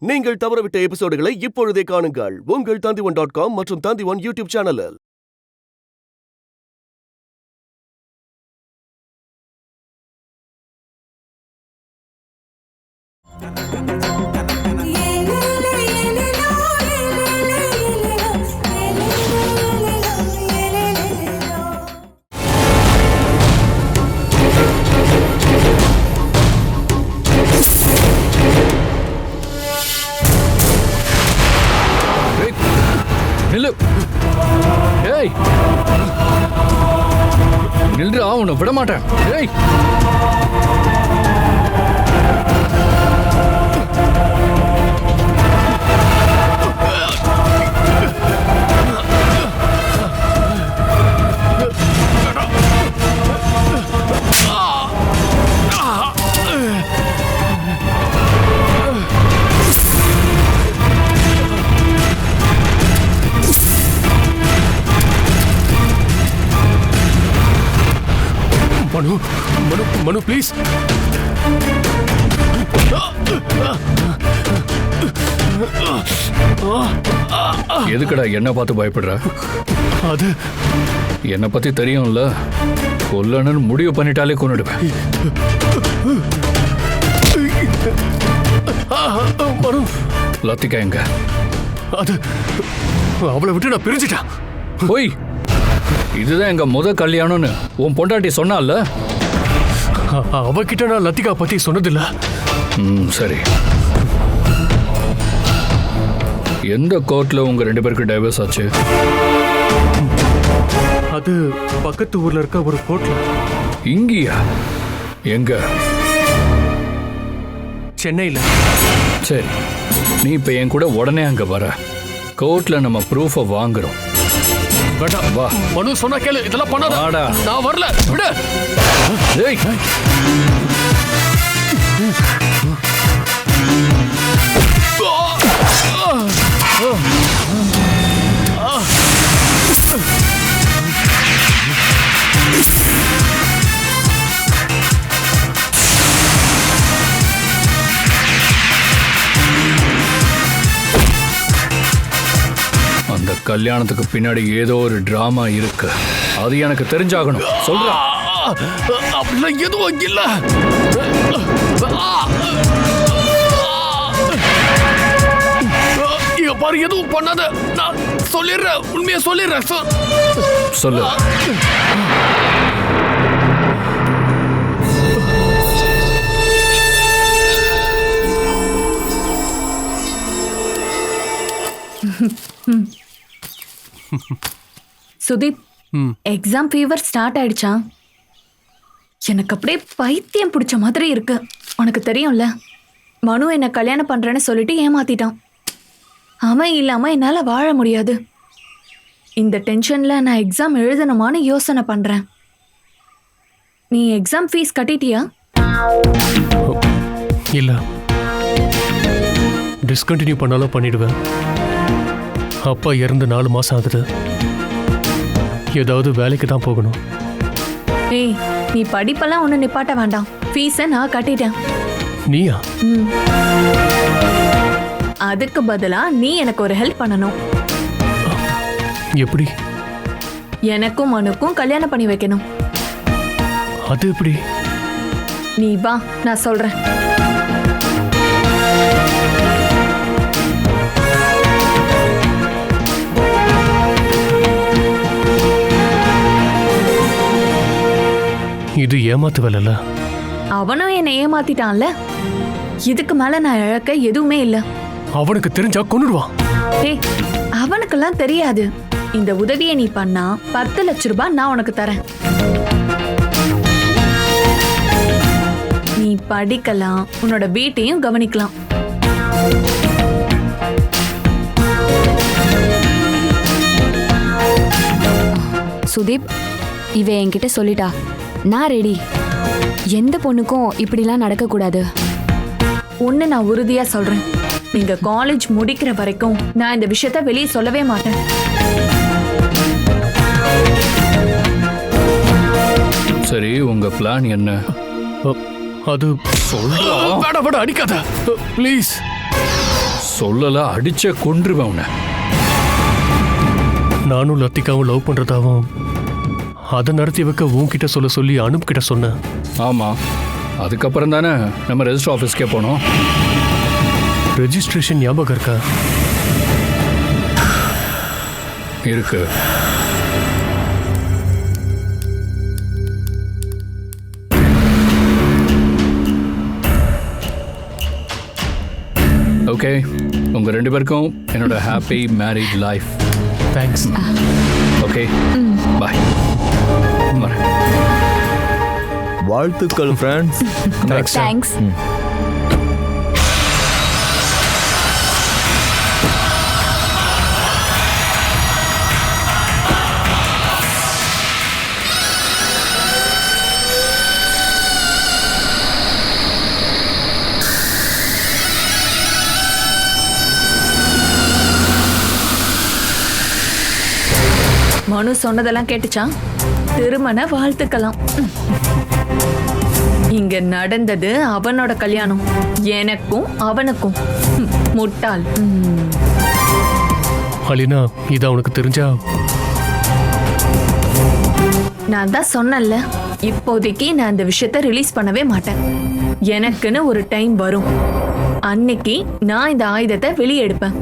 நீங்கள் தவறவிட்ட எபிசோடுகளை இப்பொழுதே காணுங்கள் உங்கள் Tandivan.com மற்றும் Tandivan யூடியூப் சேனலில். நின்று அவனை விட மாட்டேன். மனு மனு மனு ப்ளீஸ். எதுக்குடா என்ன பார்த்து பயப்படுற? அது என்னை பத்தி தெரியும்ல, கொல்லணும்னு முடிவு பண்ணிட்டாலே கொன்னுடுவேன். மனு, லத்திகா எங்க? அது அவளை விட்டு நான் பிரிஞ்சிட்டேன். போய், இதுதான் எங்க முத கல்யாணம்னு உன் பொண்டாட்டி சொன்னால. அவகிட்ட நான் லத்திகா பத்தி சொன்னதில்ல. சரி, எந்த கோர்ட்ல உங்க 2 பேருக்கு டைவர்ஸ் ஆச்சு? அது பக்கத்து ஊர்ல இருக்க ஒரு கோர்ட்ல. இங்கயா? எங்க? சென்னையில. சரி, நீ இப்ப என் கூட உடனே அங்க வர. கோர்ட்ல நம்ம ப்ரூஃபை வாங்குறோம். வா மனு, சொன்னா கேளு. இதெல்லாம் பண்ணாத. நான் வரல, விடு. ஏய், அந்த கல்யாணத்துக்கு பின்னாடி ஏதோ ஒரு டிராமா இருக்கு. அது எனக்கு தெரிஞ்சாகணும். சொல்றேன். அப்படிலாம் எதுவும் இல்ல. இங்க பாரு, எதுவும் பண்ணாத. நான் சொல்லிடுறேன், உண்மையா சொல்லிடுறேன். சொல்லு. சுதீப், எக்ஸாம் ஃபீவர் ஸ்டார்ட் ஆயிடுச்சா? எனக்கு அப்படியே பைத்தியம் பிடிச்ச மாதிரி இருக்கு. உனக்கு தெரியும்ல, மனு என்ன கல்யாணம் பண்றேன்னு சொல்லிட்டு ஏமாத்திட்டான். அவன் இல்லாம என்னால வாழ முடியாது. இந்த டென்ஷன்ல நான் எக்ஸாம் எழுதணுமான்னு யோசனை பண்றேன். நீ எக்ஸாம் ஃபீஸ் கட்டிட்டியா? இல்ல, டிஸ்கண்டினியூ பண்ணாலும் பண்ணிடுவேன். அப்பா இறந்து 4 மாசம் ஆகுது. ஏதாவது வேலைக்கு தான் போகணும். ஏய், நீ படிப்பெல்லாம் ஒண்ணு நிப்பாட்ட வேண்டாம். ஃபீஸை நான் கட்டிட்டேன். நீயா? அதுக்கு பதிலா நீ எனக்கு ஒரு ஹெல்ப் பண்ணணும். எப்படி? எனக்கும் மனுக்கும் கல்யாணம் பண்ணி வைக்கணும். அது எப்படி? நீ வா, நான் சொல்றேன். இது ஏமாத்து வேலைல. அவனும் என்னை ஏமாத்திட்டான்ல. இதுக்கு மேல நான் இழக்க எதுவுமே இல்ல. அவனுக்கு தெரிஞ்சா கொன்னுடுவான். ஏய், அவனுக்கெல்லாம் தெரியாது. இந்த உதவியை நீ பண்ணா 10 லட்சம் ரூபாய் நான் உனக்கு தரேன். நீ படிக்கலாம், உன்னோட வீட்டையும் கவனிக்கலாம். சுதீப், இவ என்கிட்ட சொல்லிட்டா. நான் ரெடி. எந்த பொண்ணுக்கும் இப்படிலாம் நடக்கக்கூடாது. ஒன்னு நான் உறுதியா சொல்றேன், நீங்க காலேஜ் முடிக்கிற வரைக்கும் நான் இந்த விஷயத்த வெளியே சொல்லவே மாட்டேன். சரி, உங்க பிளான் என்ன? அது சொல்றா. வேட வேட அடிக்காத ப்ளீஸ். சொல்லல அடிச்சே கொன்றுவேன் உன்னை. நானும் லத்திகாவும் லவ் பண்றதாவும் அதை நடத்தி வைக்க உன்கிட்ட சொல்ல சொல்லி அனுப் கிட்ட சொன்னேன். ஆமா, அதுக்கப்புறம் தானே நம்ம ரெஜிஸ்டர் ஆஃபீஸ்க்கே போனோம். ரெஜிஸ்ட்ரேஷன் ஞாபகம் இருக்கா? இருக்கு. ஓகே, உங்க 2 பேருக்கும் என்னோட happy married life. Thanks. Okay, bye. வாழ்த்துக்கள் ஃப்ரெண்ட்ஸ். தேங்க்ஸ். மனு சொன்னதெல்லாம் கேட்டுச்சான்? திருமண வாழ்த்துக்கலாம். இங்க நடந்தது அவனோட கல்யாணம், எனக்கும் அவனுக்கும். முட்டாள். அலினா, இது அவனுக்கு தெரிஞ்சா? நான் தான் சொன்னேன்ல, இப்போதைக்கு நான் இந்த விஷயத்த ரிலீஸ் பண்ணவே மாட்டேன். எனக்குன்னு ஒரு டைம் வரும், அன்னைக்கு நான் இந்த ஆயுதத்தை வெளியே எடுப்பேன்.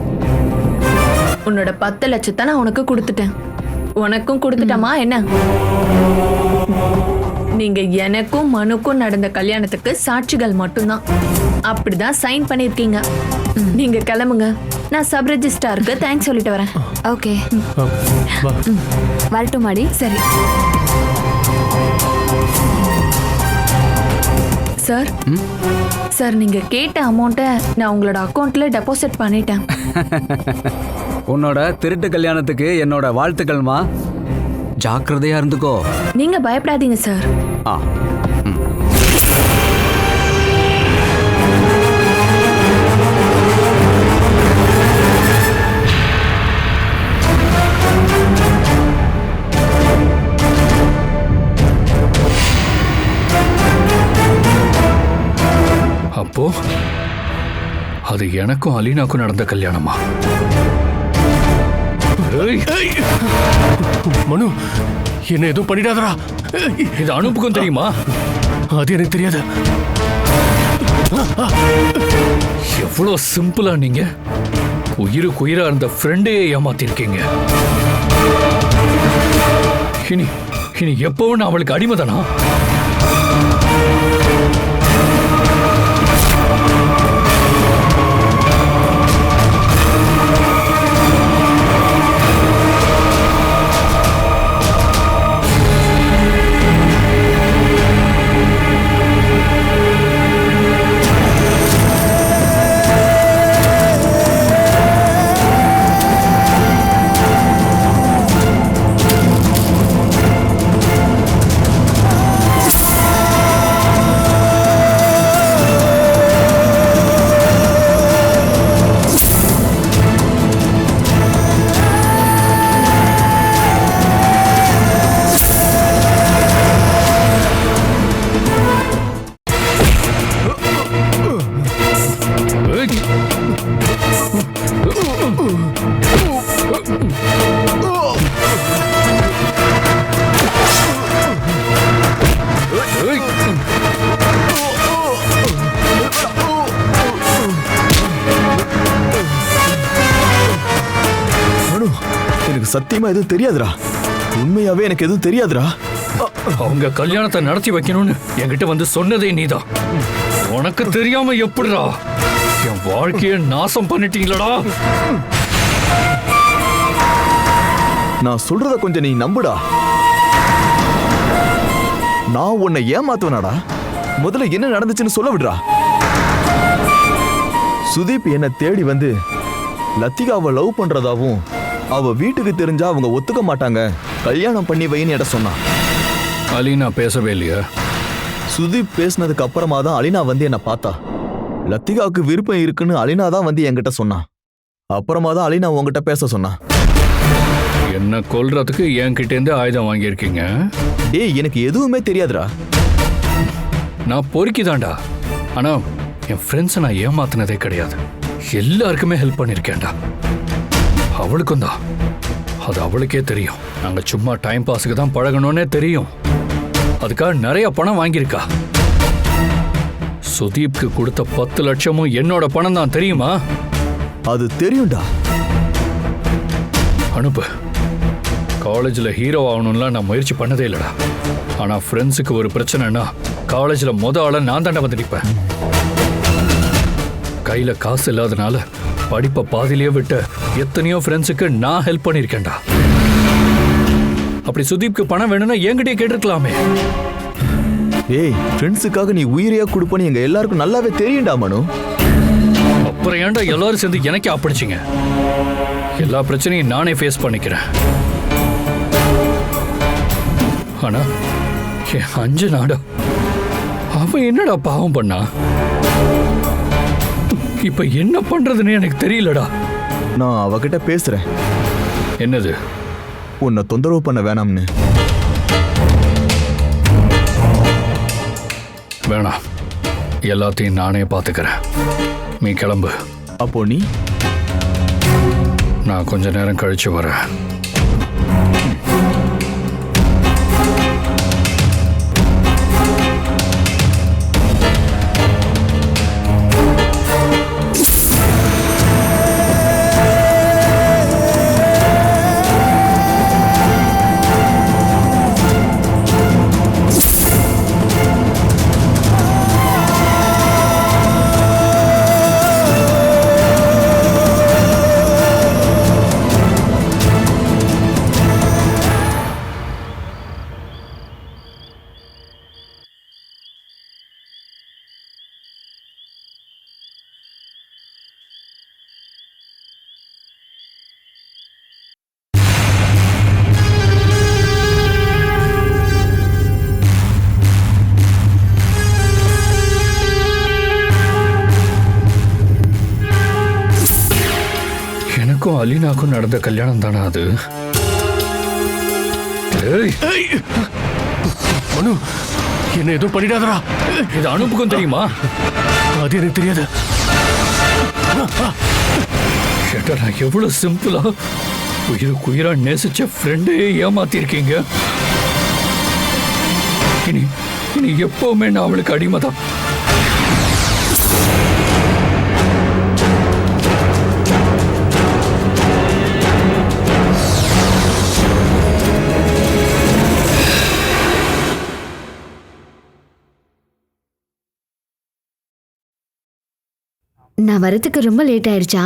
உன்னோட 10 லட்சத்தை நான் உனக்கு கொடுத்துட்டேன், உனக்கும் கொடுத்துட்டமா என்ன? நீங்க எனக்கும் மனுக்கும் நடந்த கல்யாணத்துக்கு சாட்சிகள் மட்டும்தான். அப்படிதான் சைன் பண்ணிருக்கீங்க. நீங்க கிளம்புங்க, நான் சப் ரெஜிஸ்ட்ராருக்கு தேங்க்ஸ் சொல்லிட்டு வரேன். ஓகே, வா. வரட்டும் மாடி. சரி சார். சார், நீங்க கேட்ட அமௌண்ட்டை நான் உங்களோட அக்கௌண்ட்ல டெபாசிட் பண்ணிட்டேன். உன்னோட திருட்டு கல்யாணத்துக்கு என்னோட வாழ்த்துக்கள்மா. ஜாக்கிரதையா இருந்துக்கோ. நீங்க பயப்படாதீங்க சார். ஆ, அப்போ அது எனக்கும் அலீனாக்கும் நடந்த கல்யாணமா? மனு, என்ன எதுவும் பண்ணிடாதடா. இது அனுப்புக்கும் தெரியுமா? அது எனக்கு தெரியாது. எவ்வளவு சிம்பிளா நீங்க உயிருக்கு உயிரா இருந்த ஃப்ரெண்டே ஏமாத்திருக்கீங்க. இனி இனி எப்பவும் நான் அவளுக்கு அடிமைதானா? எனக்கு சத்தியமா எதுவும் தெரியாதுடா. உண்மையாவே எனக்கு எதுவும் தெரியாதுடா. அவங்க கல்யாணத்தை நடத்தி வைக்கணும்னு என்கிட்ட வந்து சொன்னதே நீதான். உனக்கு தெரியாம எப்படிடா என் வாழ்க்கைய நாசம் பண்ணிட்டீங்களடா? நான் சொல்றத கொஞ்சம் நீ நம்புடா. நான் உன்னை ஏமாத்துவனாடா? முதல்ல என்ன நடந்துச்சுன்னு சொல்ல விடுறா. சுதீப் என்னை தேடி வந்து லத்திகாவை லவ் பண்றதாவும் அவ வீட்டுக்கு தெரிஞ்சா அவங்க ஒத்துக்க மாட்டாங்க, கல்யாணம் பண்ணி வைன்னு எட சொன்னான். அலீனா பேசவே இல்லையா? சுதீப் பேசினதுக்கு அப்புறமா தான் அலினா வந்து என்ன பார்த்தா. லத்திகாவுக்கு விருப்பம் இருக்குன்னு அலினா தான் வந்து என்கிட்ட சொன்னான். அப்புறமா தான் அலினா உங்ககிட்ட பேச சொன்னான். என்ன கொல்றதுக்கு என்கிட்ட இருந்து ஆயுதம் வாங்கியிருக்கீங்க? டேய், எனக்கு எதுவுமே தெரியாதுடா. நான் பொறுக்கிதான்டா. ஆனா என் ஃப்ரெண்ட்ஸை நான் ஏமாத்தினதே கிடையாது. எல்லாருக்குமே ஹெல்ப் பண்ணிருக்கேன்டா. அவளுக்கும் தான். அது அவளுக்கே தெரியும். நாங்க சும்மா டைம் பாஸுக்கு தான் பழகணும்னே தெரியும். அதுக்காக நிறைய பணம் வாங்கியிருக்கா. சுதீப்க்கு கொடுத்த 10 லட்சமும் என்னோட பணம் தான், தெரியுமா? அது தெரியும்டா. அனுப்பு. காலேஜில் ஹீரோ ஆகணும்லாம் நான் முயற்சி பண்ணதே இல்லைடா. ஆனால் ஃப்ரெண்ட்ஸுக்கு ஒரு பிரச்சனைனா காலேஜில் ஆளை நான் தாண்டா வந்து நிற்பேன். கையில் காசு இல்லாதனால படிப்பை பாதிலேயே விட்டு எத்தனையோ ஃப்ரெண்ட்ஸுக்கு நான் ஹெல்ப் பண்ணியிருக்கேன்டா. அப்படி சுதீப்க்கு பணம் வேணும்னா என்கிட்டயே கேட்டிருக்கலாமே. ஏய், ஃப்ரெண்ட்ஸுக்காக நீ உயிரையா கொடுப்பன்னு எங்க எல்லாருக்கும் நல்லாவே தெரியும்டா மனு. அப்புறம் ஏன்டா எல்லாரும் சேர்ந்து எனக்கே ஆப்பிடிச்சிங்க? எல்லா பிரச்சனையும் நானே ஃபேஸ் பண்ணிக்கிறேன். ஆனா என் அஞ்சனாடா, அவன் என்னடா பாவம் பண்ணா? இப்ப என்ன பண்றதுன்னு எனக்கு தெரியலடா. நான் அவகிட்ட பேசுறேன். என்னது? உன்னை தொந்தரவு பண்ண வேணாம்னு. வேணாம், எல்லாத்தையும் நானே பாத்துக்கிறேன். நீ கிளம்பு. அப்போ நீ? நான் கொஞ்ச நேரம் கழிச்சு வரேன். எனக்கும் அலீனாக்கும் நடந்த கல்யாணம் தானே அது? மனு, என்ன எதுவும் பண்ணிடாதடா. இது அனுப்புக்கும் தெரியுமா? அது எனக்கு தெரியாது. கேட்டா நான் எவ்வளவு சிம்பிளா உயிரா நேசிச்ச ஃப்ரெண்டே ஏமாத்திருக்கீங்க. இனி எப்பவுமே நான் அவளுக்கு அடிமைதான். நான் வரதுக்கு ரொம்ப லேட் ஆயிடுச்சா?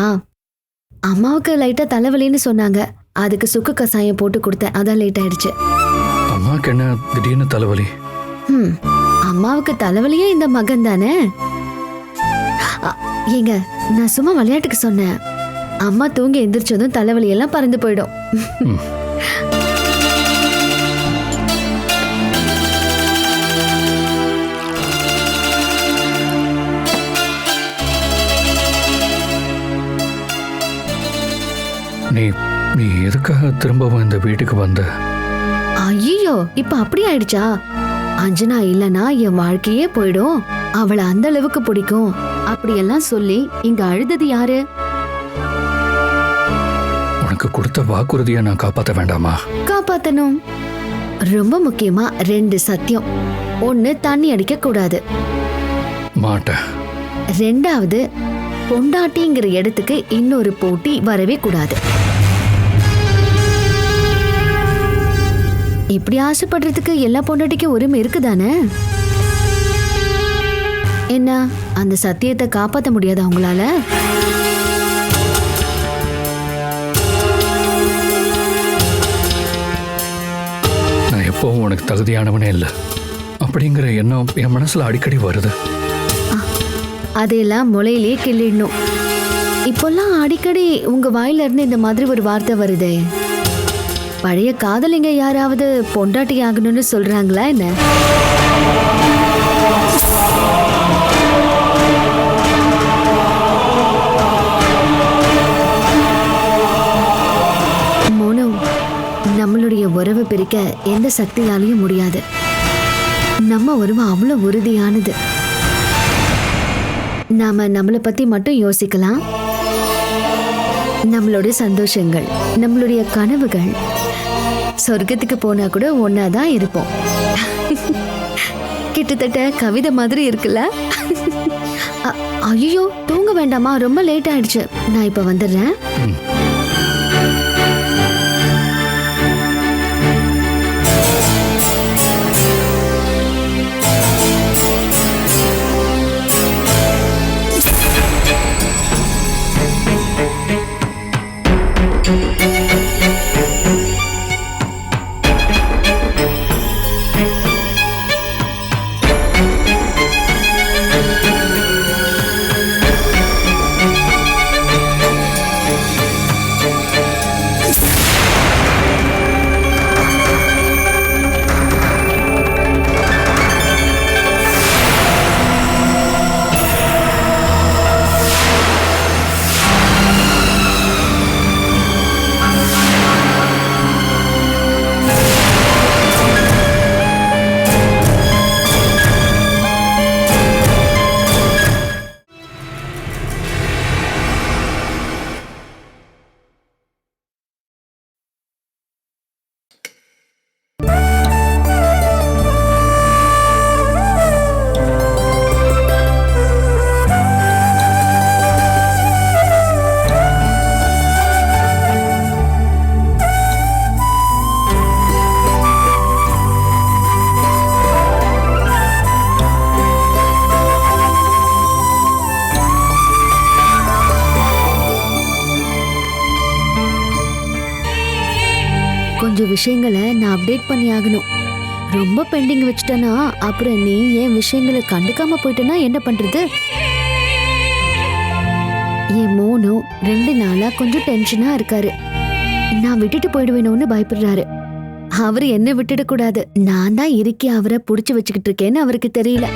அம்மாவுக்கு லைட்டா தலைவலின்னு சொன்னாங்க. அதுக்கு சுக்கு கசாயம் போட்டு கொடுத்தேன். அதான் லேட் ஆயிடுச்சு. அம்மாவுக்கு என்ன திடீர்னு தலைவலி? அம்மாவுக்கு தலைவலியே இந்த மகன் தானே. ஏங்க, நான் சும்மா விளையாட்டுக்கு சொன்னேன். அம்மா தூங்கி எந்திரிச்சதும் தலைவலி எல்லாம் பறந்து போயிடும். நீ எதுக்காக திரும்பவும் இந்த வீட்டுக்கு வந்த? ஐயோ, இப்ப அப்படி ஆயிடுச்சா? அஞ்சனா இல்லனா என் வாழ்க்கையே போயிடும். அவளை அந்த அளவுக்கு பிடிக்கும் அப்படியெல்லாம் சொல்லி இங்க அழுதது யாரு? உனக்கு கொடுத்த வாக்குறுதியை நான் காப்பாற்ற வேண்டாமா? காப்பாத்தணும். ரொம்ப முக்கியமா 2 சத்தியம். 1, தண்ணி அடிக்க கூடாது. மாட்டேன். 2வது, பொண்டாட்டிங்கிற இடத்துக்கு இன்னொரு போட்டி வரவே கூடாது. இப்படி ஆசைப்படுறதுக்கு எல்லா பொண்டாட்டிக்கும் உரிமை இருக்குதானே? என்ன, அந்த சத்தியத்தை காப்பாற்ற முடியாதா உங்களால? நான் எப்பவும் உனக்கு தகுதியானவனே இல்லை அப்படிங்கிற எண்ணம் என் மனசுல அடிக்கடி வருது. அதையெல்லாம் முளையிலேயே கிள்ளிடணும். இப்பெல்லாம் அடிக்கடி உங்க வாயில இருந்து இந்த மாதிரி ஒரு வார்த்தை வருதே. பழைய காதலிங்க யாராவது பொண்டாட்டி ஆகணும்னு சொல்றாங்களா என்ன? மோனோ, நம்மளுடைய உறவை பிரிக்க எந்த சக்தியாலையும் முடியாது. நம்ம உறவு அவ்வளவு உறுதியானது. நாம நம்மளை பத்தி மட்டும் யோசிக்கலாம். நம்மளுடைய சந்தோஷங்கள், நம்மளுடைய கனவுகள் சொர்க்கத்துக்கு போனா கூட ஒன்னாதான் இருப்போம். கிட்டத்தட்ட கவிதை மாதிரி இருக்குல்ல? ஐயோ, தூங்க வேண்டாமா? ரொம்ப லேட் ஆயிடுச்சு. நான் இப்ப வந்துடுறேன். கொஞ்சம் விஷயங்களை நான் அப்டேட் பண்ணி ஆகணும். ரொம்ப பெண்டிங் வச்சுட்டேன்னா அப்புறம் நீ என் விஷயங்களை கண்டுக்காம போயிட்டேன்னா என்ன பண்றது? என் மோனு 2 நாளா கொஞ்சம் டென்ஷனா இருக்காரு. நான் விட்டுட்டு போயிடுவேணும்னு பயப்படுறாரு. அவரு என்ன விட்டுட கூடாது. நான் தான் இருக்கே அவரை புடிச்சு வச்சுக்கிட்டு இருக்கேன்னு அவருக்கு தெரியல.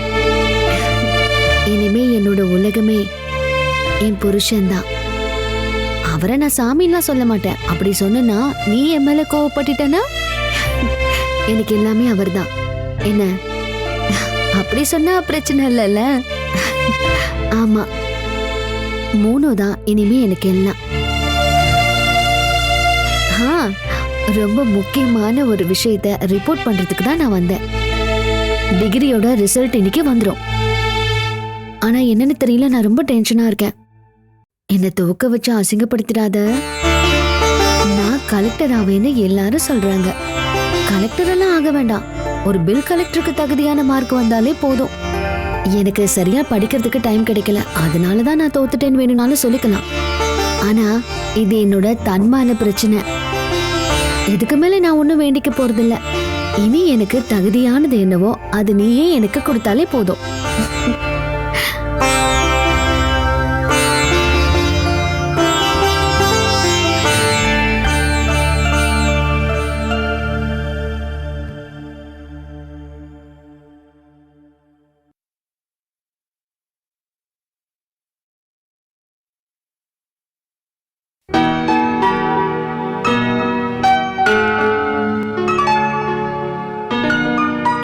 இனிமே என்னோட உலகமே என் புருஷன்தான். அவரை நான் சாமின்லாம் சொல்ல மாட்டேன். அப்படி சொன்னா நீ என் மேல கோவப்பட்டுட்டனா எனக்கு எல்லாமே அவர்தான். என்ன அப்படி சொன்னா பிரச்சனை இல்லைல்ல? ஆமா, மோனோதான் இனிமே எனக்கு எல்லாம். ரொம்ப முக்கியமான ஒரு விஷயத்த ரிப்போர்ட் பண்றதுக்கு தான் நான் வந்தேன். டிகிரியோட ரிசல்ட் இன்னைக்கு வந்துடும். ஆனா என்னன்னு தெரியல, நான் ரொம்ப டென்ஷனா இருக்கேன். என்னை தூக்க வச்சு அசிங்கப்படுத்திடாத. நான் கலெக்டர் ஆவேன்னு எல்லாரும் சொல்றாங்க. கலெக்டர் எல்லாம் ஆக வேண்டாம், ஒரு பில் கலெக்டருக்கு தகுதியான மார்க் வந்தாலே போதும். எனக்கு சரியா படிக்கிறதுக்கு டைம் கிடைக்கல, அதனாலதான் நான் தோத்துட்டேன்னு வேணும்னாலும் சொல்லிக்கலாம். ஆனா இது என்னோட தன்மான பிரச்சனை. இதுக்கு மேல நான் ஒன்னும் வேண்டிக்க போறதில்ல. இனி எனக்கு தகுதியானது என்னவோ அது நீயே எனக்கு கொடுத்தாலே போதும்.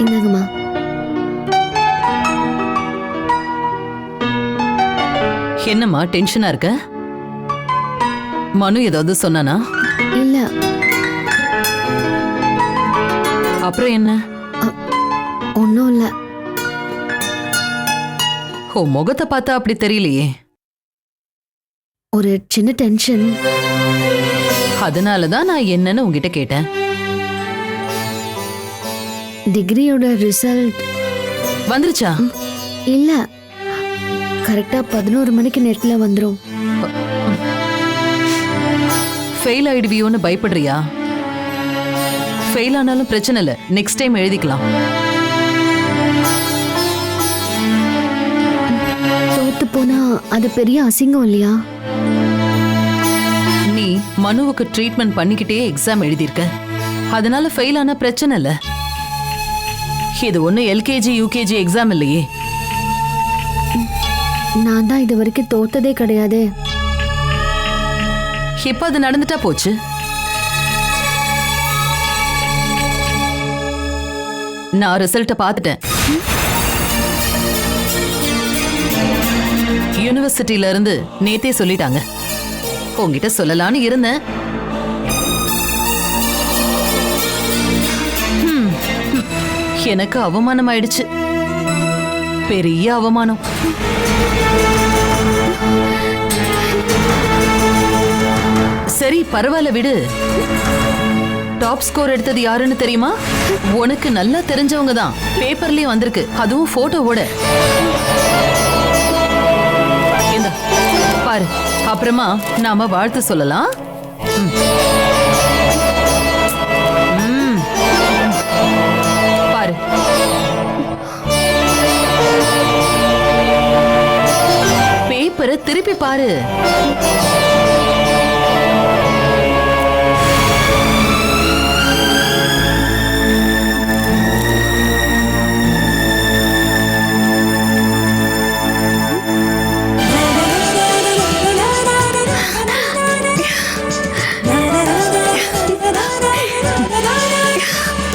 இந்தாங்கம்மா. என்னம்மா டென்ஷனா இருக்க? மனு ஏதாவது சொன்னானா? இல்ல. அப்புறம் என்ன? ஒன்னும் இல்ல. ஓ, முகத்தை பார்த்தா அப்படி தெரியலையே. ஒரு சின்ன டென்ஷன். அதனாலதான் நான் என்னன்னு உங்ககிட்ட கேட்டேன். டிகிரியோட ரிசல்ட் வந்துருச்சா? இல்ல, கரெக்டா 11 மணிக்கு நெட்ல வந்துரும். ஃபெயில் ஆயிடுவியோன்னு பயப்படுறியா? ஃபெயில் ஆனாலும் பிரச்சனை இல்ல, நெக்ஸ்ட் டைம் எழுதிக்கலாம். தோத்து போனா அது பெரிய அசிங்கம் இல்லையா? நீ மனுவுக்கு ட்ரீட்மெண்ட் பண்ணிக்கிட்டே எக்ஸாம் எழுதியிருக்க, அதனால ஃபெயில் ஆனா பிரச்சனை இல்ல. இது ஒண்ணு எல்கேஜி யூகேஜி எக்ஸாம் இல்லையே. நான் தான் இது வரைக்கும் தோத்ததே கிடையாது. இப்ப அது நடந்துட்டா போச்சு. நான் ரிசல்ட்ட பார்த்துட்டேன். யூனிவர்சிட்டியில இருந்து நேத்தே சொல்லிட்டாங்க. உன்கிட்ட சொல்லலான்னு இருந்தேன். எனக்கு அவமானம் ஆயிடுச்சு, பெரிய அவமானம். சரி பரவாயில்ல விடு. டாப் ஸ்கோர் எடுத்தது யாருன்னு தெரியுமா? உனக்கு நல்லா தெரிஞ்சவங்க தான், பேப்பர்லயே வந்திருக்கு, அதுவும் போட்டோவோட. இந்த பாரு, அப்புறமா நாம வாழ்த்து சொல்லலாம். பாரு, பேப்பரை திருப்பி பாரு.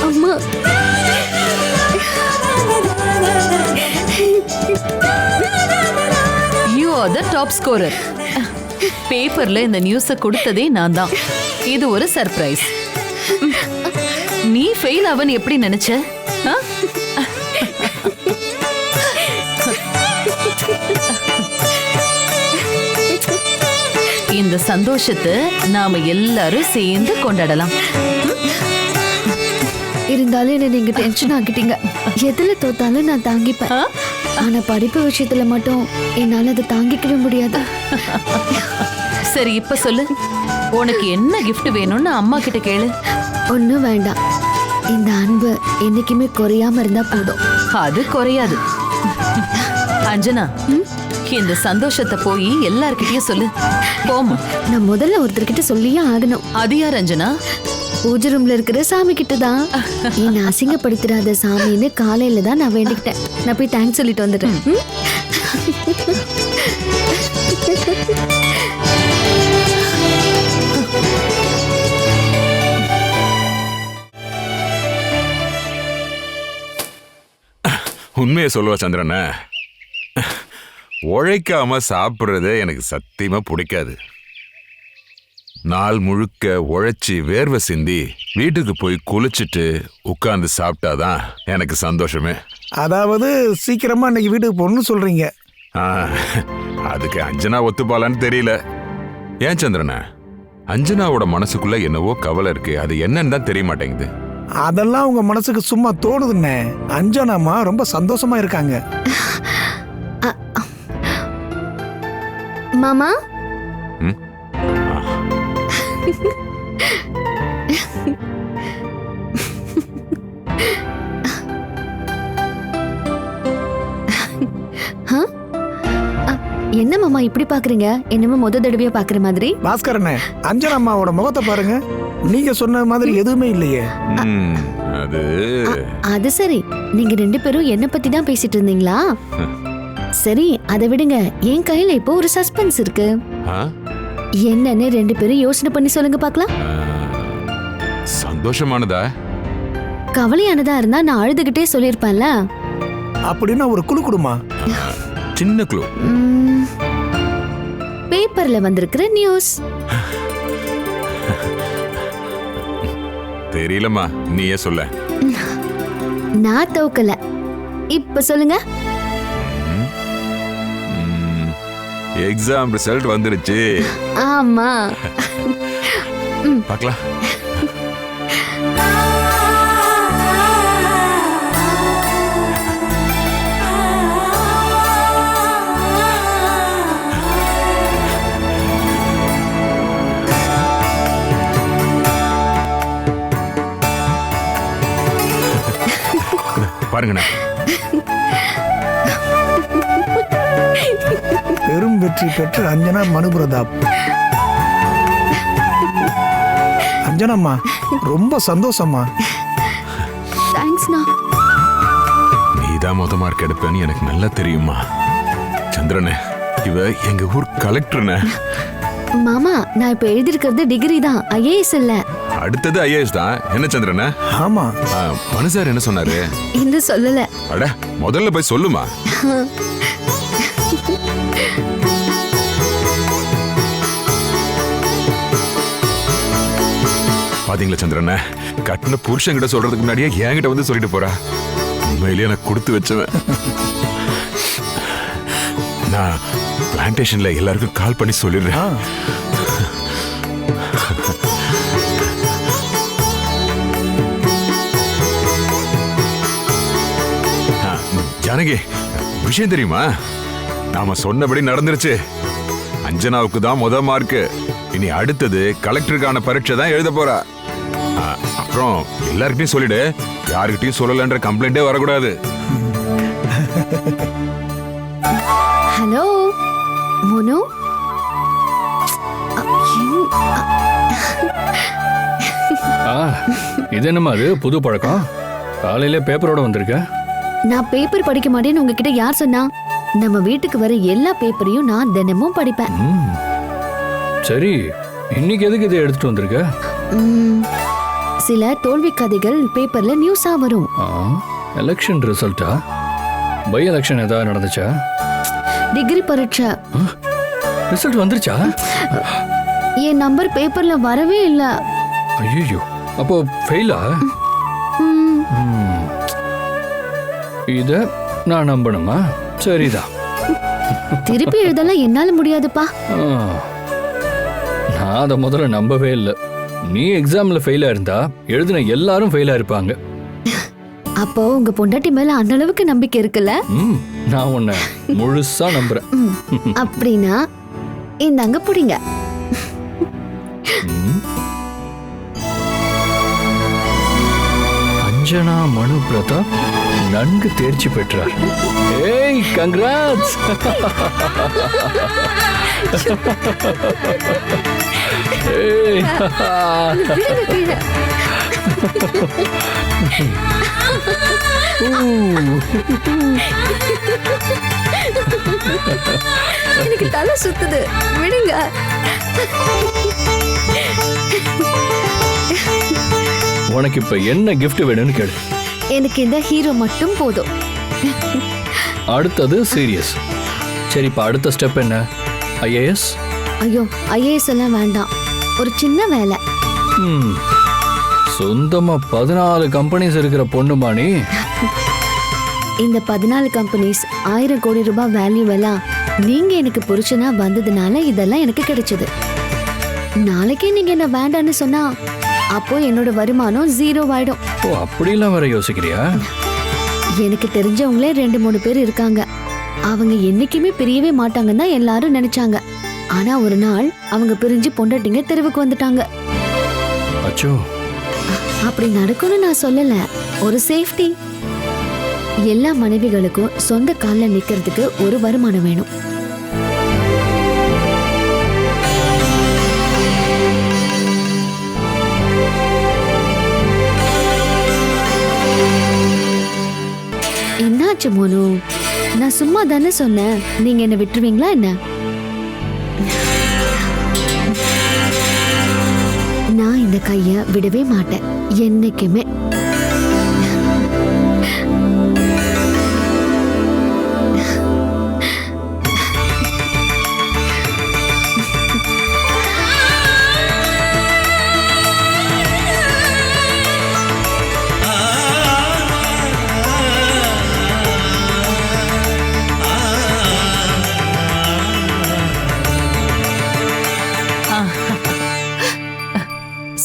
அம்மா, you are the top scorer. பேப்பர்ல இந்த நியூஸ கொடுத்ததே நான் தான். இது ஒரு சர்ப்ரைஸ். நீ ஃபெயில் ஆவன்னு எப்படி நினைச்ச? ஆ? இந்த சந்தோஷத்தை நாம எல்லாரும் சேர்ந்து கொண்டாடலாம். இருந்தாலும் என்ன நீங்க டென்ஷன் ஆக்கிட்டீங்க. எதுல தோத்தாலும் நான் தாங்கிப்பேன். ஆனா படிப்பு விஷயத்துல மட்டும் என்னால அதை தாங்கிக்கவே முடியாது. சரி இப்ப சொல்லு, உனக்கு என்ன gift வேணும்னு அம்மா கிட்ட கேளு. ஒண்ணும் வேண்டாம், இந்த அன்பு என்னைக்குமே குறையாம இருந்தா போதும். அது குறையாது. அஞ்சனா, இந்த சந்தோஷத்தை போய் எல்லார்கிட்டயும் சொல்லு. போமா. நான் முதல்ல ஒருத்தர்கிட்ட சொல்லியே ஆகணும். அது யார் அஞ்சனா? பூஜை ரூம்ல இருக்கிற சாமி கிட்ட தான். என்ன அசிங்கப்படுத்திடாத சாமின்னு காலையில தான் நான் வேண்டிக்கிட்டேன். நான் போய் தேங்க்ஸ் சொல்லிட்டு வந்துட்டேன். உண்மையை சொல்லுவா சந்திரன, உழைக்காம சாப்பிட்றதே எனக்கு சத்தியமா பிடிக்காது. நாள் முழுக்க உழைச்சி வேர்வை சிந்தி வீட்டுக்கு போய் குளிச்சுட்டு உட்கார்ந்து சாப்பிட்டாதான் எனக்கு சந்தோஷமே. அதாவது சீக்கிரமா இன்னைக்கு வீட்டுக்கு போகணும்னு சொல்றீங்க. அதுக்கு அஞ்சனா ஒத்துப்பாளான்னு தெரியல. ஏன் சந்திரன, அஞ்சனாவோட மனசுக்குள்ள என்னவோ கவலை இருக்கு, அது என்னன்னு தான் தெரிய மாட்டேங்குது. அதெல்லாம் உங்க மனசுக்கு சும்மா தோணுதுன்னே. அஞ்சனாமா ரொம்ப சந்தோஷமா இருக்காங்க. மாமா, என்ன மாமா இப்படி பாக்குறீங்க? என்னமோ முத தடவையா பாக்குற மாதிரி. பாஸ்கரண்ணே, அஞ்சனா அம்மாவோட முகத்தை பாருங்க. நீங்க சொன்ன மாதிரி எதுவுமே இல்லையே. அது சரி, நீங்க ரெண்டு பேரும் என்ன பத்தி தான் பேசிட்டு இருந்தீங்களா? சரி அதை விடுங்க, என் கையில இப்போ ஒரு சஸ்பென்ஸ் இருக்கு. என்னன்னு ரெண்டு பேரும் யோசனை பண்ணி சொல்லுங்க பார்க்கலாம். சந்தோஷமானதா? கவலையானதா இருந்தா நான் அழுதுகிட்டே சொல்லிருப்பேன்ல. அப்படின்னா ஒரு குழு குடுமா? சின்ன குழு. பேப்பர்ல வந்திருக்கிற நியூஸ். தெரியலமா, நீயே சொல்ல. நான் தோக்கல, இப்ப சொல்லுங்க. எக்ஸாம் ரிசல்ட் வந்துருச்சு. ஆமா, பார்க்கலாம். பாருங்கண்ணா, பெரும் வெற்றி பெற்ற அஞ்சனா மனுபிரதாப். அஞ்சனம்மா ரொம்ப சந்தோஷமா. தேங்க்ஸ்ண்ணா. நீதான் மொத மார்க் எடுப்பேன்னு எனக்கு நல்லா தெரியுமா. சந்திரனே, இவ எங்க ஊர் கலெக்டர்னே. மாமா, நான் இப்ப எழுதிருக்கிறது டிகிரி தான், ஐஏஎஸ் இல்ல. அடுத்தது ஐஏஎஸ் தான். என்ன சந்திரனே? ஆமா. மனு சார் என்ன சொன்னாரு? இன்னும் சொல்லல. அட, முதல்ல போய் சொல்லுமா. பாத்தீங்களா சந்திரன, கட்டின புருஷன்கிட்ட சொல்றதுக்கு முன்னாடியே என்கிட்ட வந்து சொல்லிட்டு போறா. உண்மையிலேயே நான் கொடுத்து வச்சவன். நான் பிளான்டேஷன்ல எல்லாருக்கும் கால் பண்ணி சொல்லிடுறேன். ஜானகி, விஷயம் தெரியுமா? நாம சொன்னபடி நடந்துருச்சு. அஞ்சனாவுக்கு தான் முதல் மார்க். இனி அடுத்தது கலெக்டருக்கான பரீட்சை தான் எழுத போறா. அப்புறம் எல்லார்கிட்டையும் சொல்லிடு, யாருக்கிட்டையும் சொல்லலன்ற கம்ப்ளைண்டே வரக்கூடாது. ஹலோ மோனு. இது என்னமா அது புது பழக்கம்? காலையில பேப்பரோட வந்திருக்க. நான் பேப்பர் படிக்க மாட்டேன்னு உங்ககிட்ட யார் சொன்னா? நம்ம வீட்டுக்கு வர எல்லா பேப்பரையும் நான் தினமும் படிப்பேன். சரி, இன்னைக்கு எதுக்கு இதை எடுத்துட்டு வந்திருக்க? சில தோல்வி கதைகள் பேப்பர்ல நியூஸா வரும். எலெக்ஷன் ரிசல்ட்டா? பை எலெக்ஷன் ஏதாவது நடந்துச்சா? டிகிரி பரீட்சை ரிசல்ட் வந்துருச்சா? என் நம்பர் பேப்பர்ல வரவே இல்ல. ஐயோ, அப்போ ஃபெயிலா? இத நான் நம்பணுமா? சரிதான். திருப்பி எழுதலாம் என்னால முடியாதுப்பா. நான் அதை முதல்ல நம்பவே இல்லை. நீ எக்ஸாம்ல ஃபெயிலா இருந்தா எழுதின எல்லாரும் ஃபெயிலா இருப்பாங்க. அப்போ உங்க பொண்டாட்டி மேல அந்த அளவுக்கு நம்பிக்கை இருக்குல்ல? நான் உன்னை முழுசா நம்புறேன். அப்படின்னா இந்தாங்க புடிங்க. அஞ்சனா மனு பிரதாப் நன்கு தேர்ச்சி பெற்றார். ஏய், கங்க்ராட்ஸ். ஏய். எனக்கு தலை சுத்துது, விடுங்க. உனக்கு இப்ப என்ன கிஃப்ட் வேணும்னு கேளு. எனக்கு இந்த ஹீரோ மட்டும் போதும். அடுத்தது சீரியஸ். சரி, இப்ப அடுத்த ஸ்டெப் என்ன? ஐஏஎஸ்? ஐயோ, ஐஏஎஸ் எல்லாம் வேண்டாம். ஒரு சின்ன வேலை. சொந்தமா 14 கம்பெனிஸ் இருக்கிற பொண்ணுமா நீ? இந்த 14 கம்பெனிஸ் 1000 கோடி ரூபாய் வேல்யூ எல்லாம் நீங்க எனக்கு புருஷனா வந்ததுனால இதெல்லாம் எனக்கு கிடைச்சது. நாளைக்கே நீங்க என்ன வேண்டான்னு சொன்னா அப்போ என்னோட வருமானம் 0 ஆயிடும். ஓ, அப்படிலாம் வேற யோசிக்கிறியா? எனக்கு தெரிஞ்சவங்களே 2-3 பேர் இருக்காங்க. அவங்க என்னைக்குமே பிரியவே மாட்டாங்கன்னு தான் எல்லாரும் நினைச்சாங்க. ஆனா ஒரு நாள் அவங்க பிரிஞ்சு பொண்டாட்டிங்க தெருவுக்கு வந்துட்டாங்க. அச்சோ, அப்படி நடக்கும்னு நான் சொல்லல, ஒரு சேஃப்டி. எல்லா மனைவிகளுக்கும் சொந்த கால்ல நிக்கிறதுக்கு ஒரு வருமானம் வேணும். என்னாச்சு மோனு? நான் சும்மா தானே சொன்னேன். நீங்க என்ன விட்டுருவீங்களா என்ன? நான் இந்த கைய விடவே மாட்டேன் என்னைக்குமே.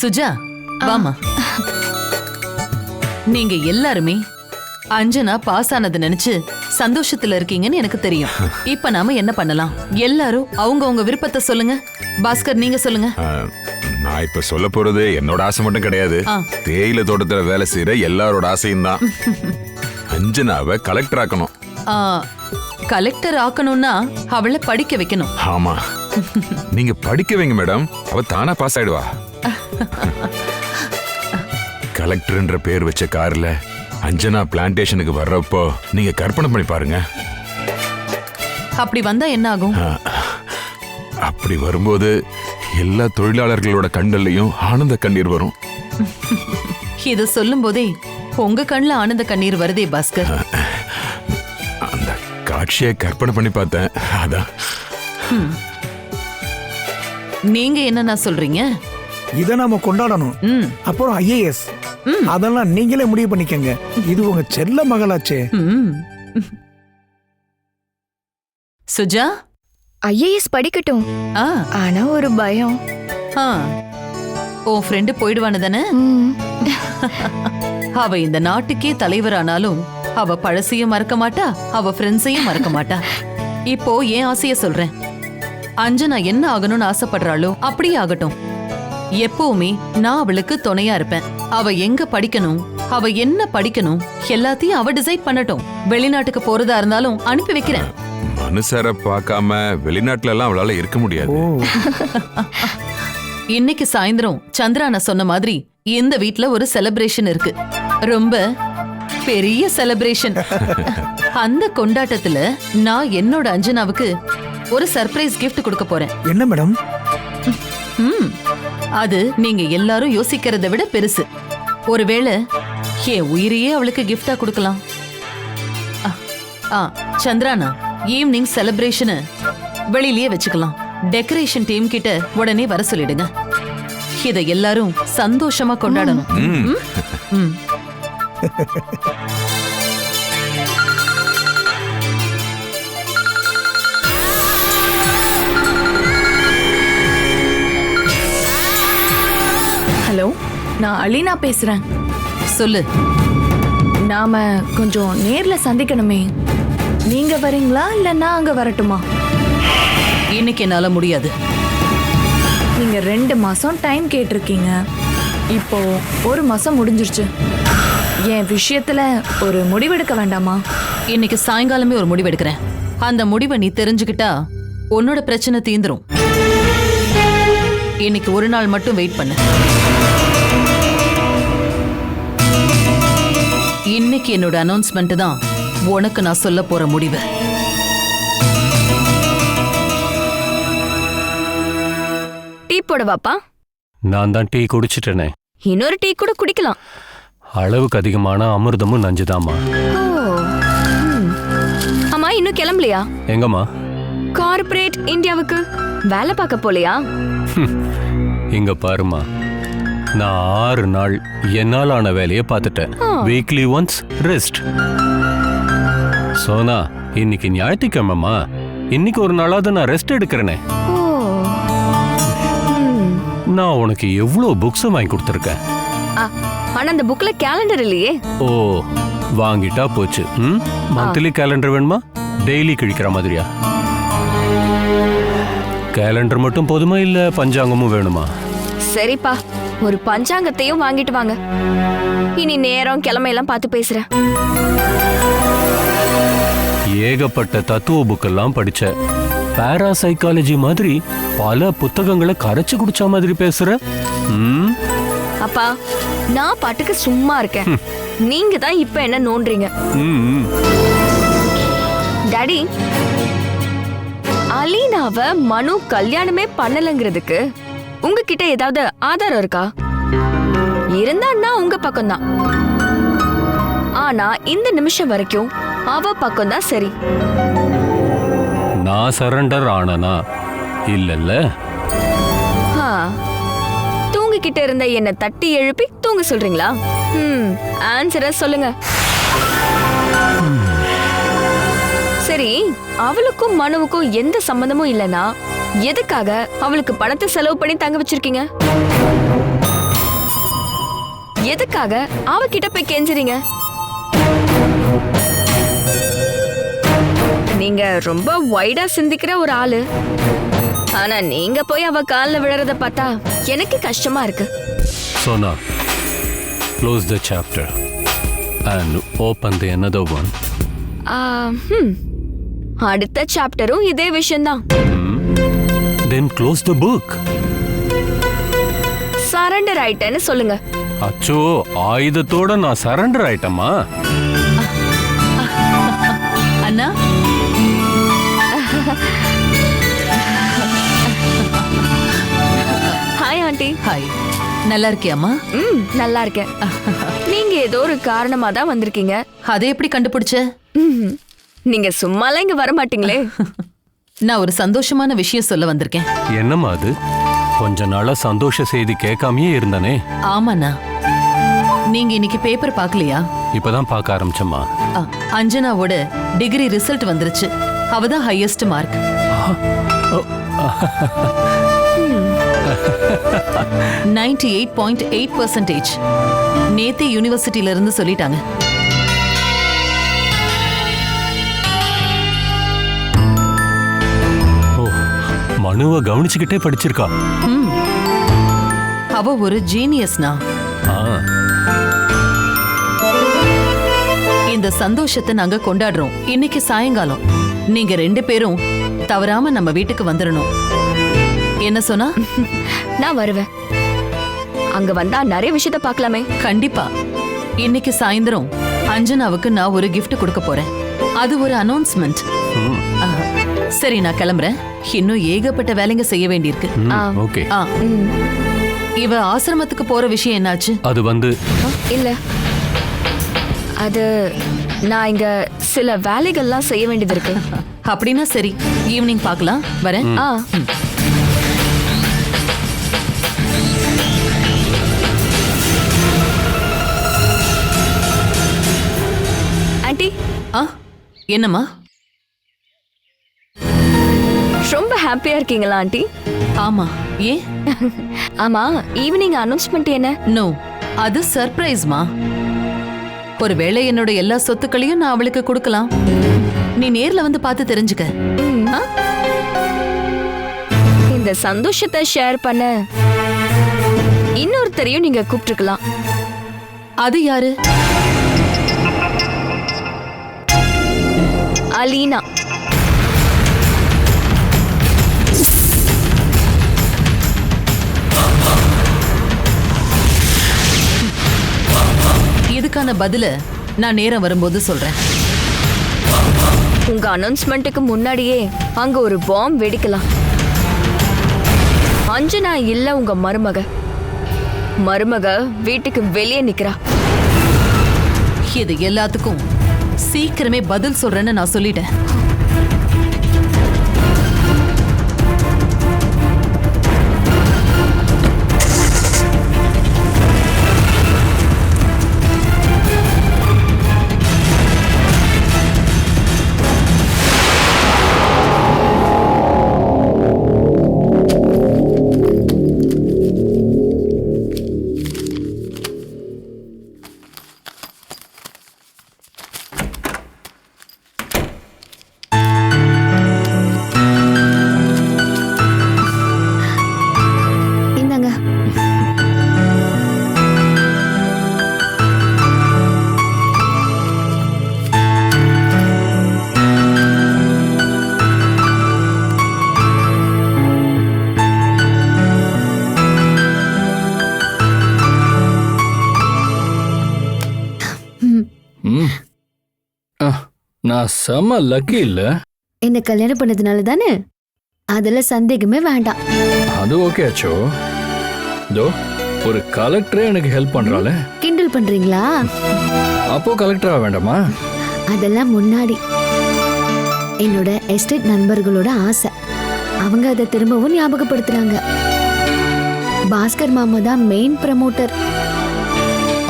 சுஜா, வாமா. நீங்க எல்லாருமே அஞ்சனா பாஸ் ஆனது நினைச்சு சந்தோஷத்துல இருக்கீங்கன்னு எனக்கு தெரியும். இப்ப நாம என்ன பண்ணலாம்? எல்லாரும் அவங்க விருப்பத்தை சொல்லுங்க. பாஸ்கர், நீங்க சொல்லுங்க. நான் இப்ப சொல்ல போறது என்னோட ஆசை மட்டும் கிடையாது. தேயிலை தோட்டத்துல வேலை செய்யற எல்லாரோட ஆசையும் தான். அஞ்சனாவை கலெக்டர் ஆக்கணும். கலெக்டர் ஆக்கணும்னா அவளை படிக்க வைக்கணும். ஆமா, நீங்க படிக்க வைங்க மேடம், அவ தானா பாஸ் ஆயிடுவா. கலெக்டர்ன்ற பேர் வச்ச கார்ல அஞ்சனா பிளான்டேஷனுக்கு வர்றப்போ நீங்க கற்பனை பண்ணி பாருங்க. அப்படி வந்தா என்ன ஆகும்? அப்படி வரும்போது எல்லா தொழிலாளர்களோட கண்கள்லயும் ஆனந்த கண்ணீர் வரும். இத சொல்லும் போதே உங்க கண்ணுல ஆனந்த கண்ணீர் வருதே பாஸ்கர். அந்த காட்சியை கற்பனை பண்ணி பார்த்தேன், அதான். நீங்க என்ன சொல்றீங்க? இதை நாம கொண்டாடணும். ம் அப்புறம் ஐஏஎஸ், அதெல்லாம் நீங்களே முடிவு பண்ணிக்கங்க. இது உங்க செல்ல மகளாச்சே. ம். சுஜா. ஐஏஎஸ் படிக்கட்டும். ஆ ஆனா ஒரு பயம். ஆ உன் ஃப்ரெண்டு போயிடுவானு தானே? அவ இந்த நாட்டுக்கே தலைவரானாலும் அவ பழசையும் மறக்க மாட்டா, அவ ஃப்ரெண்ட்ஸையும் மறக்க மாட்டா. இப்போ என் ஆசைய சொல்றேன். அஞ்சனா என்ன ஆகணும்னு ஆசைப்படுறாளோ அப்படியே ஆகட்டும். எப்பவுமே நான் அவளுக்கு துணையா இருப்பேன். அவ எங்க படிக்கணும், அவ என்ன படிக்கணும் எல்லாத்தையும் அவ டிசைட் பண்ணட்டும். வெளிநாட்டுக்கு போறதா இருந்தாலும் அனுப்பி வைக்கிறேன். மனுஷரை பார்க்காம வெளிநாட்டுல எல்லாம் அவளால இருக்க முடியாது. இன்னைக்கு சாயந்தரம் சந்திரான சொன்ன மாதிரி இந்த வீட்ல ஒரு செலிப்ரேஷன் இருக்கு. ரொம்ப பெரிய செலிப்ரேஷன். அந்த கொண்டாட்டத்துல நான் என்னோட அஞ்சனாவுக்கு ஒரு சர்ப்ரைஸ் gift கொடுக்க போறேன். என்ன மேடம்? அது நீங்க எல்லாரும் யோசிக்கிறதை விட பெருசு. ஒருவேளை என் உயிரையே அவளுக்கு gift-ஆ கொடுக்கலாம். சந்திரானா, ஈவினிங் செலிப்ரேஷனை வெளியிலேயே வச்சுக்கலாம். டெக்கரேஷன் டீம் கிட்ட உடனே வர சொல்லிடுங்க. இதை எல்லாரும் சந்தோஷமா கொண்டாடணும். ம். ஹலோ, நான் அலினா பேசுறேன். சொல்லு. நாம கொஞ்சம் நேர்ல சந்திக்கணுமே. நீங்க வரீங்களா இல்ல நான் அங்க வரட்டுமா? இன்னைக்கு என்னால முடியாது. நீங்க 2 மாசம் டைம் கேட்டிருக்கீங்க. இப்போ 1 மாசம் முடிஞ்சிருச்சு. என் விஷயத்துல ஒரு முடிவெடுக்க வேண்டாமா? இன்னைக்கு சாயங்காலமே ஒரு முடிவு எடுக்கிறேன். அந்த முடிவை நீ தெரிஞ்சுக்கிட்டா உன்னோட பிரச்சனை தீந்துரும். இன்னைக்கு ஒரு நாள் மட்டும் வெயிட் பண்ணு. இன்னைக்கு என்னோட அனௌன்ஸ்மெண்ட் தான் உனக்கு நான் சொல்ல போற முடிவு. டீ போடவாப்பா? நான் தான் டீ குடிச்சிட்டேனே. இன்னொரு டீ கூட குடிக்கலாம். அளவுக்கு அதிகமான அமிர்தமும் நஞ்சுதாம்மா. அம்மா இன்னும் கிளம்பலையா? எங்கம்மா? கார்ப்பரேட் இந்தியாவுக்கு வேலை பார்க்க போலையா? இங்க பாருமா, நான் 6 நாள் என்னால் ஆன வேலையை பார்த்துட்டேன். Weekly once rest. சோனா, இன்னைக்கு ஞாயிற்றுக்கிழமைமா, இன்னைக்கு ஒரு நாளாவது நான் ரெஸ்ட் எடுக்கிறேனே. நான் உனக்கு எவ்வளோ புக்ஸ் வாங்கி கொடுத்துருக்கேன். ஆனா அந்த புக்ல கேலண்டர் இல்லையே. ஓ, வாங்கிட்டா போச்சு. மந்த்லி கேலண்டர் வேணுமா, டெய்லி கிழிக்கிற மாதிரியா? கேலண்டர் மட்டும் போதுமா இல்ல பஞ்சாங்கமும் வேணுமா? சரிப்பா, ஒரு பஞ்சாங்கத்தையும் வாங்கிட்டு வாங்க. இனி நேரம் கிழமையெல்லாம் பார்த்து பேசுறேன். ஏகப்பட்ட தத்துவ புக்கெல்லாம் படிச்ச. பாராசைக்காலஜி மாதிரி பல புத்தகங்களை கரைச்சு குடிச்ச மாதிரி பேசுற. அப்பா, நான் பாட்டுக்கு சும்மா இருக்கேன். நீங்க தான் இப்ப என்ன நோன்றீங்க. டாடி, அலீனாவ மனு கல்யாணமே பண்ணலங்கிறதுக்கு உங்ககிட்ட ஏதாவது ஆதாரம் இருக்கா? இருந்தா நான் உங்க பக்கம்தான். ஆனா இந்த நிமிஷம் வரைக்கும் அவ பக்கம்தான் சரி. நான் சரண்டர் ஆனனா இல்லல்ல? தூங்கிக்கிட்டு இருந்த என்ன தட்டி எழுப்பி தூங்க சொல்றீங்களா? ஆன்சரை சொல்லுங்க. சரி, அவளுக்கும் மனுவுக்கும் எந்த சம்பந்தமும் இல்லனா எதுக்காக அவளுக்கு பணத்தை செலவு பண்ணி தங்க வச்சிருக்கீங்க? எதுக்காக அவகிட்ட போய் கெஞ்சுறீங்க? நீங்க ரொம்ப வைடா சிந்திக்கிற ஒரு ஆளு. ஆனா நீங்க போய் அவ கால்ல விழறத பார்த்தா எனக்கு கஷ்டமா இருக்கு. Sona, close the chapter and open the another one. அடுத்த சாப்டரும் இதே விஷயம்தான். Then close the book. Surrender ஆயிட்டேன்னு சொல்லுங்க. அச்சோ, ஆயுதத்தோட நான் சரண்டர் ஆயிட்டமா? அண்ணா, ஹாய் ஆண்டி. ஹாய். நல்லா இருக்கியாமா? நல்லா இருக்கேன். நீங்க ஏதோ ஒரு காரணமா தான் வந்திருக்கீங்க. அதை எப்படி கண்டுபிடிச்ச? நீங்க சும்மாலாம் இங்க வர மாட்டீங்களே. நான் ஒரு சந்தோஷமான விஷயம் சொல்ல வந்திருக்கேன். என்னம்மா அது? கொஞ்ச நாளா சந்தோஷ செய்தி கேட்காமயே இருந்தானே. ஆமாண்ணா. நீங்க இன்னைக்கு பேப்பர் பார்க்கலையா? இப்பதான் பார்க்க ஆரம்பிச்சம்மா. அஞ்சனாவோட டிகிரி ரிசல்ட் வந்துருச்சு. அவதான் ஹையஸ்ட் மார்க். 98.8%. நேத்தே யூனிவர்சிட்டியில இருந்து சொல்லிட்டாங்க. மனுவை கவனிச்சுக்கிட்டே படிச்சிருக்கா. அவ ஒரு ஜீனியஸ்னா. இந்த சந்தோஷத்தை நாங்க கொண்டாடுறோம். இன்னைக்கு சாயங்காலம் நீங்க 2 பேரும் தவறாம நம்ம வீட்டுக்கு வந்துடணும். என்ன சொன்னா? நான் வருவேன். அங்க வந்தா நிறைய விஷயத்த பார்க்கலாமே. கண்டிப்பா. இன்னைக்கு சாயந்தரம் அஞ்சனாவுக்கு நான் ஒரு கிஃப்ட் கொடுக்க போறேன். அது ஒரு அனௌன்ஸ்மெண்ட். சரி, நான் கிளம்புறேன். இன்னும் ஏகப்பட்ட வேலைங்க செய்ய வேண்டியிருக்கு. ஓகே. இவ ஆசிரமத்துக்கு போற விஷயம் என்னாச்சு? அது வந்து இல்ல, அது நான் இங்க சில வேலைகள்லாம் செய்ய வேண்டியது இருக்கு. அப்படின்னா சரி, ஈவினிங் பார்க்கலாம். வரேன். ஆண்டி. என்னம்மா? ரொம்ப ஹாப்பியா இருக்கீங்களா ஆண்டி? ஆமா. ஏன்? ஆமா, ஈவினிங் அனௌன்ஸ்மெண்ட் என்ன? நோ, அது சர்ப்ரைஸ்மா. ஒருவேளை என்னோட எல்லா சொத்துக்களையும் நான் அவளுக்கு கொடுக்கலாம். நீ நேர்ல வந்து பார்த்து தெரிஞ்சுக்க. இந்த சந்தோஷத்தை ஷேர் பண்ண இன்னொருத்தரையும் நீங்க கூப்பிட்டுருக்கலாம். அது யாரு? அலீனா. இதுக்கான பதில நான் நேரம் வரும்போது சொல்றேன். உங்க அனௌன்ஸ்மெண்ட்டுக்கு முன்னாடியே அங்க ஒரு பாம் வெடிக்கலாம். அஞ்சனா இல்ல உங்க மருமக வீட்டுக்கு வெளியே நிக்கிறா. இது எல்லாத்துக்கும் சீக்கிரமே பதில் சொல்றேன்னு நான் சொல்லிட்டேன். நான் செம லக்கி இல்ல? என்ன கல்யாணம் பண்ணதுனால தானே? அதுல சந்தேகமே வேண்டாம். அது ஓகே ஆச்சோ. தோ ஒரு கலெக்டரே எனக்கு ஹெல்ப் பண்றாளே. கிண்டல் பண்றீங்களா? அப்போ கலெக்டரா வேண்டாமா? அதெல்லாம் முன்னாடி என்னோட எஸ்டேட் நண்பர்களோட ஆசை. அவங்க அதை திரும்பவும் ஞாபகப்படுத்துறாங்க. பாஸ்கர் மாமா தான் மெயின் ப்ரமோட்டர்.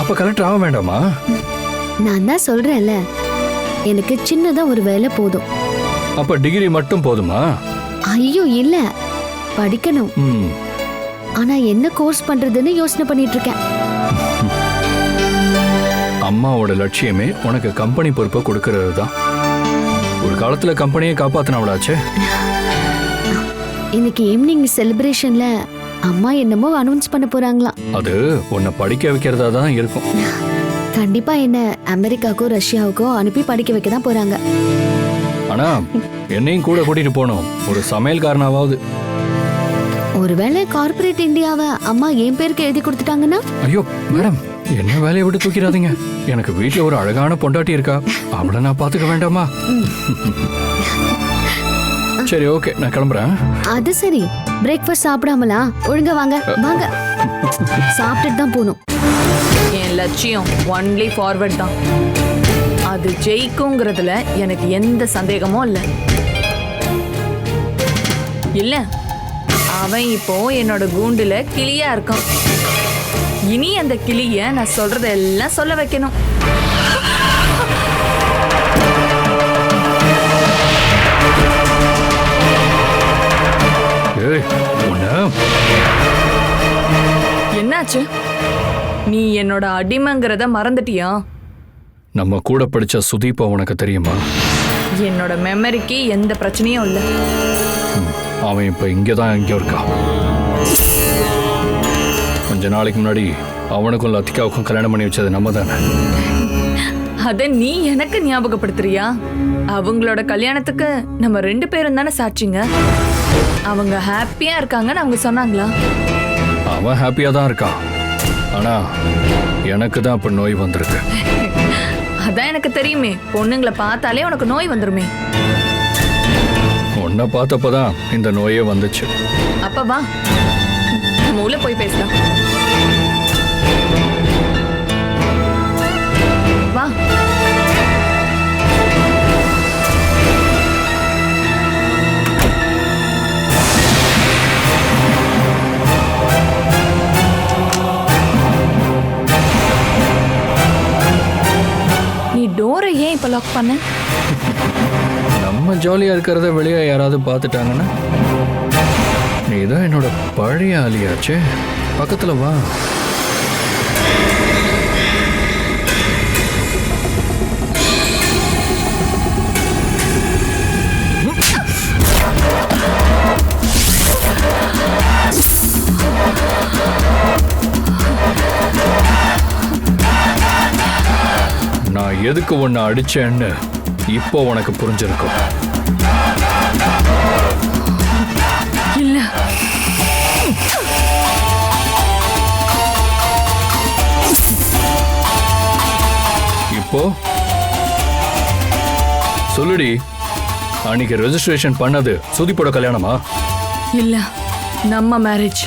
அப்ப கலெக்டர் ஆக வேண்டாமா? நான் தான் சொல்றேன்ல, எனக்கு சின்னதா ஒரு வேலை போதும். அப்ப டிகிரி மட்டும் போதுமா? ஐயோ இல்ல, படிக்கணும். ஆனா என்ன கோர்ஸ் பண்றதுன்னு யோசனை பண்ணிட்டு இருக்கேன். அம்மாவோட லட்சியமே உனக்கு கம்பெனி பொறுப்பை கொடுக்கறது தான். ஒரு காலத்துல கம்பெனியை காப்பாத்தினவளாச்சே. இன்னைக்கு ஈவினிங் செலிப்ரேஷன்ல அம்மா என்னமோ அனௌன்ஸ் பண்ண போறாங்களாம். அது உன்னை படிக்க வைக்கிறதா தான் இருக்கும். கண்டிப்பா என்ன அமெரிக்காக்கோ ரஷ்யாவுக்கோ அனுப்பி படிக்க வைக்க தான் போறாங்க. ஆனா என்னையும் கூட கூட்டிட்டு போகணும், ஒரு சமையல்காரனாவது. ஒருவேளை கார்ப்பரேட் இந்தியாவை அம்மா என் பேருக்கு எழுதி கொடுத்துட்டாங்கன்னா? ஐயோ மேடம், என்ன வேலையை விட்டு தூக்கிடாதீங்க. எனக்கு வீட்டுல ஒரு அழகான பொண்டாட்டி இருக்கா, அவளை நான் பாத்துக்க வேண்டாமா? சரி ஓகே, நான் கிளம்புறேன். அது சரி, பிரேக்ஃபாஸ்ட் சாப்பிடாமலா? ஒழுங்கா வாங்க வாங்க, சாப்பிட்டுட்டு தான் போகணும். என் லட்சியம் ஒன்லி ஃபார்வர்ட் தான். அது ஜெயிக்குங்கிறதுல எனக்கு எந்த சந்தேகமும் இல்லை. இல்ல அவன் இப்போ என்னோட கூண்டுல கிளியா இருக்கான். இனி அந்த கிளிய நான் சொல்றதெல்லாம் சொல்ல வைக்கணும். என்னாச்சு? நீ என்னோட அடிமைங்கிறத மறந்துட்டியா? நம்ம கூட படிச்ச சுதீப்பா உனக்கு தெரியுமா? என்னோட மெமரிக்கு எந்த பிரச்சனையும் இல்லை. அவன் இப்ப இங்கதான் எங்கேயோ இருக்கான். கொஞ்ச நாளைக்கு முன்னாடி அவனுக்கும் லத்திகாவுக்கும் கல்யாணம் பண்ணி வச்சது நம்ம தானே. அத நீ எனக்கு ஞாபகப்படுத்துறியா? அவங்களோட கல்யாணத்துக்கு நம்ம 2 பேரும் தானே சாட்சிங்க. அவங்க ஹாப்பியா இருக்காங்கன்னு அவங்க சொன்னாங்களா? அவன் ஹாப்பியா தான் இருக்கான். ஆனா எனக்கு தான் இப்ப நோய் வந்திருக்கு. அதான் எனக்கு தெரியுமே, பொண்ணுங்களை பார்த்தாலே உனக்கு நோய் வந்துருமே. உன்னை பார்த்தப்பதான் இந்த நோயே வந்துச்சு. அப்ப வா, நம்ம உள்ள போய் பேசலாம். வா. நீ டோரை ஏன் இப்ப லாக் பண்ண? நம்ம ஜாலியா இருக்கிறத வெளியே யாராவது பார்த்துட்டாங்கன்னா, நீ தான் என்னோட பழைய ஆளியாச்சே. பக்கத்துல வா. நான் எதுக்கு உன்னை அடிச்சேன்னு இப்போ உனக்கு புரிஞ்சிருக்கும். இல்ல, இப்போ சொல்லுடி, அன்னைக்கு ரெஜிஸ்ட்ரேஷன் பண்ணது சுதிப்போட கல்யாணமா? இல்ல, நம்ம மேரேஜ்.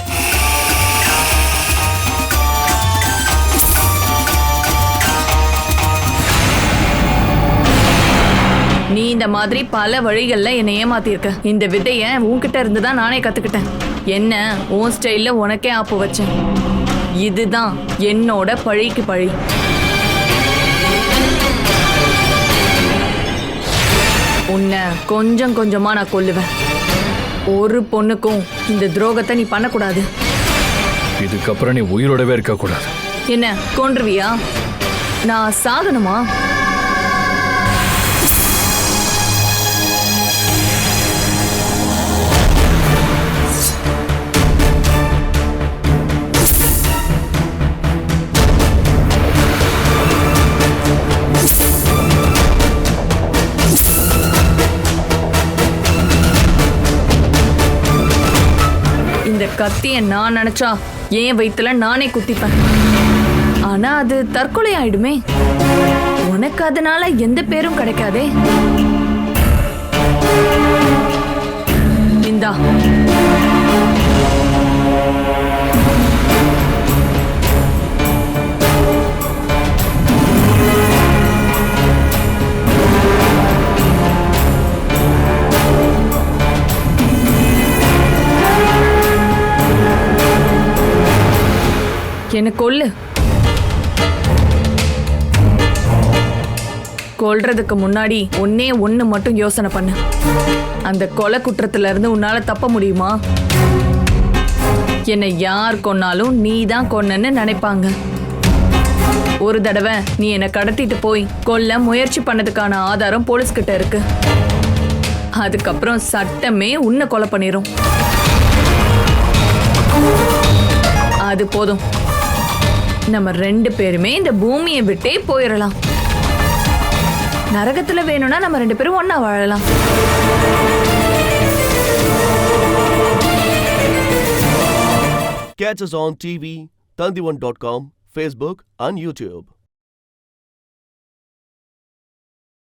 நீ இந்த மாதிரி பல வழிகள்ல என்னை ஏமாத்திருக்க. இந்த விதைய உன்கிட்ட இருந்து தான் நானே கத்துக்கிட்டேன். என்ன உன் ஸ்டைல்ல உனக்கே ஆப்பு வச்சேன். இதுதான் என்னோட பழிக்கு பழி. உன்னை கொஞ்சம் கொஞ்சமா நான் கொல்லுவேன். ஒரு பொண்ணுக்கும் இந்த துரோகத்தை நீ பண்ணக்கூடாது. இதுக்கப்புறம் நீ உயிரோடவே இருக்க கூடாது. என்ன கொன்றுவியா? நான் சாகணுமா? இந்த கத்திய நான் நினைச்சா ஏன் வயித்துல நானே குத்திப்பேன். ஆனா அது தற்கொலை ஆயிடுமே. உனக்கு அதனால எந்த பேரும் கிடைக்காதே. இந்தா. என்ன கொல்லு. கொல்றதுக்கு முன்னாடி ஒண்ணு மட்டும் யோசனை பண்ணு. அந்த கொலை குற்றத்துல இருந்து உன்னால தப்ப முடியுமா? என்னை யார் கொன்னாலும் நீ தான் கொன்னன்னு நினைப்பாங்க. ஒரு தடவை நீ என்னை கடத்திட்டு போய் கொல்ல முயற்சி பண்ணதுக்கான ஆதாரம் போலீஸ் கிட்ட இருக்கு. அதுக்கப்புறம் சட்டமே உன்னை கொலை பண்ணிரும். அது போதும். நம்ம 2 பேருமே இந்த பூமியை விட்டே போயிடலாம். நரகத்துல வேணும்னா நம்ம 2 பேரும் ஒண்ணா வாழலாம். Catch us on TV, Tandivan.com, Facebook and YouTube.